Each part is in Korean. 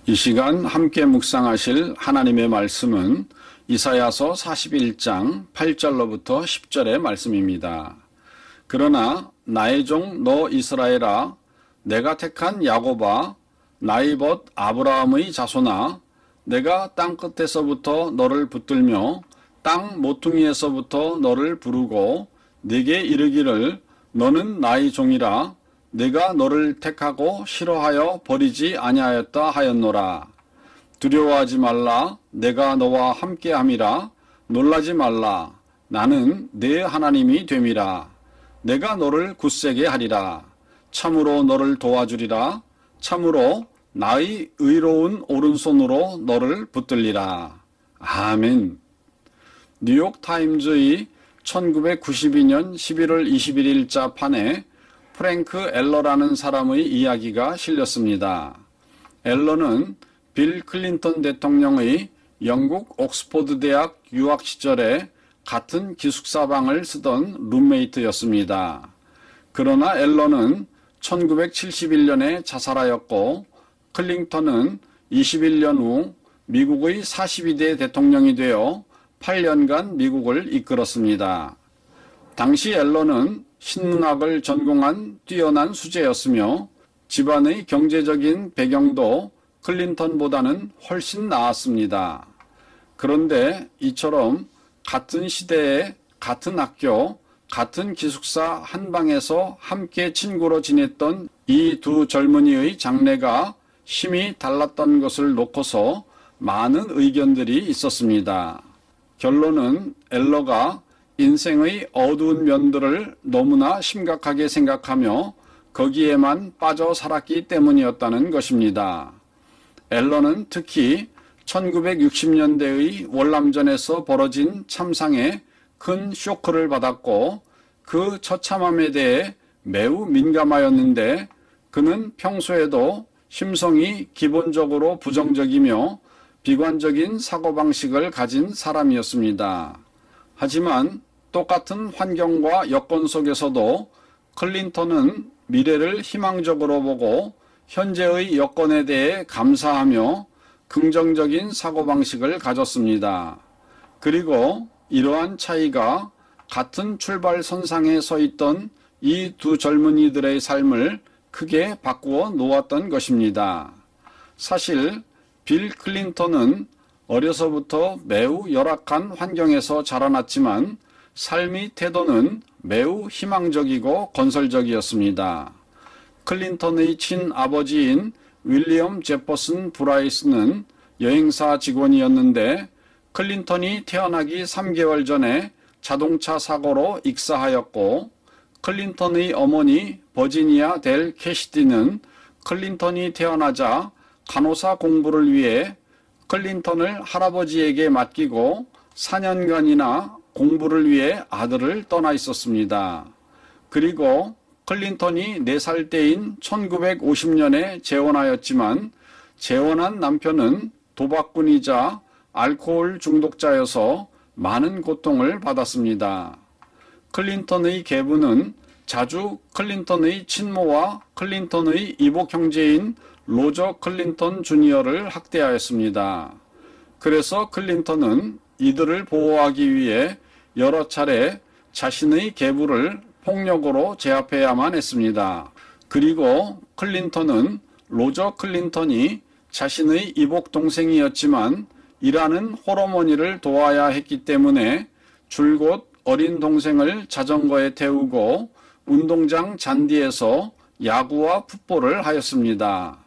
이 시간 함께 묵상하실 하나님의 말씀은 이사야서 41장 8절로부터 10절의 말씀입니다. 그러나 나의 종 너 이스라엘아, 내가 택한 야곱아, 나의 벗 아브라함의 자손아, 내가 땅끝에서부터 너를 붙들며 땅 모퉁이에서부터 너를 부르고 네게 이르기를 너는 나의 종이라. 내가 너를 택하고 싫어하여 버리지 아니하였다 하였노라. 두려워하지 말라. 내가 너와 함께함이라. 놀라지 말라. 나는 네 하나님이 됨이라. 내가 너를 굳세게 하리라. 참으로 너를 도와주리라. 참으로 나의 의로운 오른손으로 너를 붙들리라. 아멘. 뉴욕타임즈의 1992년 11월 21일자 판에 프랭크 엘러라는 사람의 이야기가 실렸습니다. 엘러는 빌 클린턴 대통령의 영국 옥스퍼드 대학 유학 시절에 같은 기숙사방을 쓰던 룸메이트였습니다. 그러나 엘러는 1971년에 자살하였고 클린턴은 21년 후 미국의 42대 대통령이 되어 8년간 미국을 이끌었습니다. 당시 엘러는 신문학을 전공한 뛰어난 수재였으며 집안의 경제적인 배경도 클린턴보다는 훨씬 나았습니다. 그런데 이처럼 같은 시대에 같은 학교, 같은 기숙사 한 방에서 함께 친구로 지냈던 이 두 젊은이의 장래가 심히 달랐던 것을 놓고서 많은 의견들이 있었습니다. 결론은 엘러가 인생의 어두운 면들을 너무나 심각하게 생각하며 거기에만 빠져 살았기 때문이었다는 것입니다. 엘러는 특히 1960년대의 월남전에서 벌어진 참상에 큰 쇼크를 받았고 그 처참함에 대해 매우 민감하였는데 그는 평소에도 심성이 기본적으로 부정적이며 비관적인 사고방식을 가진 사람이었습니다. 하지만 똑같은 환경과 여건 속에서도 클린턴은 미래를 희망적으로 보고 현재의 여건에 대해 감사하며 긍정적인 사고방식을 가졌습니다. 그리고 이러한 차이가 같은 출발선상에 서 있던 이 두 젊은이들의 삶을 크게 바꾸어 놓았던 것입니다. 사실 빌 클린턴은 어려서부터 매우 열악한 환경에서 자라났지만 삶의 태도는 매우 희망적이고 건설적이었습니다. 클린턴의 친아버지인 윌리엄 제퍼슨 브라이스는 여행사 직원이었는데 클린턴이 태어나기 3개월 전에 자동차 사고로 익사하였고 클린턴의 어머니 버지니아 델 캐시디는 클린턴이 태어나자 간호사 공부를 위해 클린턴을 할아버지에게 맡기고 4년간이나 공부를 위해 아들을 떠나 있었습니다. 그리고 클린턴이 4살 때인 1950년에 재혼하였지만 재혼한 남편은 도박꾼이자 알코올 중독자여서 많은 고통을 받았습니다. 클린턴의 계부는 자주 클린턴의 친모와 클린턴의 이복 형제인 로저 클린턴 주니어를 학대하였습니다. 그래서 클린턴은 이들을 보호하기 위해 여러 차례 자신의 계부를 폭력으로 제압해야만 했습니다. 그리고 클린턴은 로저 클린턴이 자신의 이복 동생이었지만 일하는 홀어머니를 도와야 했기 때문에 줄곧 어린 동생을 자전거에 태우고 운동장 잔디에서 야구와 풋볼을 하였습니다.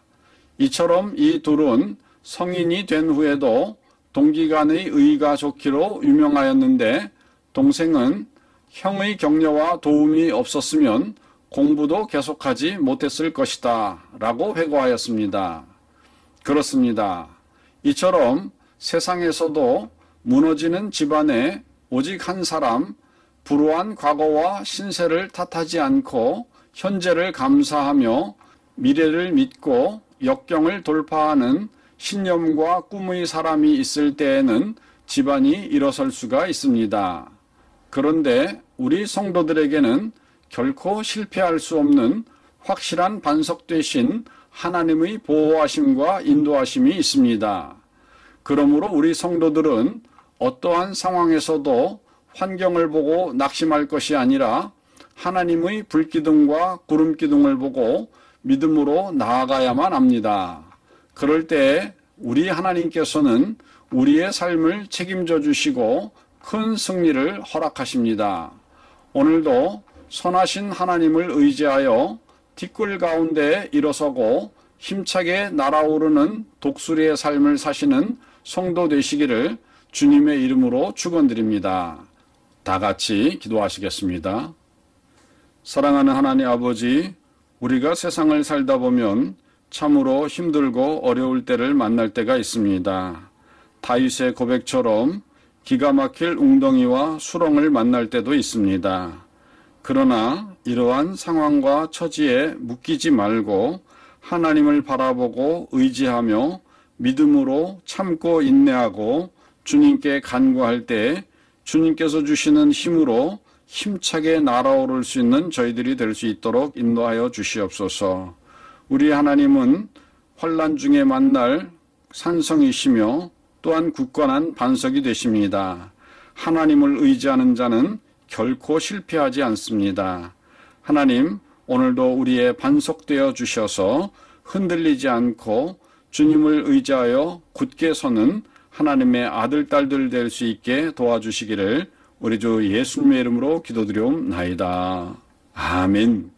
이처럼 이 둘은 성인이 된 후에도 동기 간의 의가 좋기로 유명하였는데 동생은 형의 격려와 도움이 없었으면 공부도 계속하지 못했을 것이다 라고 회고하였습니다. 그렇습니다. 이처럼 세상에서도 무너지는 집안에 오직 한 사람, 불우한 과거와 신세를 탓하지 않고 현재를 감사하며 미래를 믿고 역경을 돌파하는 신념과 꿈의 사람이 있을 때에는 집안이 일어설 수가 있습니다. 그런데 우리 성도들에게는 결코 실패할 수 없는 확실한 반석 되신 하나님의 보호하심과 인도하심이 있습니다. 그러므로 우리 성도들은 어떠한 상황에서도 환경을 보고 낙심할 것이 아니라 하나님의 불기둥과 구름기둥을 보고 믿음으로 나아가야만 합니다. 그럴 때 우리 하나님께서는 우리의 삶을 책임져 주시고 큰 승리를 허락하십니다. 오늘도 선하신 하나님을 의지하여 티끌 가운데 일어서고 힘차게 날아오르는 독수리의 삶을 사시는 성도 되시기를 주님의 이름으로 축원드립니다. 다 같이 기도하시겠습니다. 사랑하는 하나님 아버지, 우리가 세상을 살다 보면 참으로 힘들고 어려울 때를 만날 때가 있습니다. 다윗의 고백처럼 기가 막힐 웅덩이와 수렁을 만날 때도 있습니다. 그러나 이러한 상황과 처지에 묶이지 말고 하나님을 바라보고 의지하며 믿음으로 참고 인내하고 주님께 간구할 때 주님께서 주시는 힘으로 힘차게 날아오를 수 있는 저희들이 될 수 있도록 인도하여 주시옵소서. 우리 하나님은 환난 중에 만날 산성이시며 또한 굳건한 반석이 되십니다. 하나님을 의지하는 자는 결코 실패하지 않습니다. 하나님, 오늘도 우리의 반석되어 주셔서 흔들리지 않고 주님을 의지하여 굳게 서는 하나님의 아들, 딸들 될 수 있게 도와주시기를 우리 주 예수님의 이름으로 기도드리옵나이다. 아멘.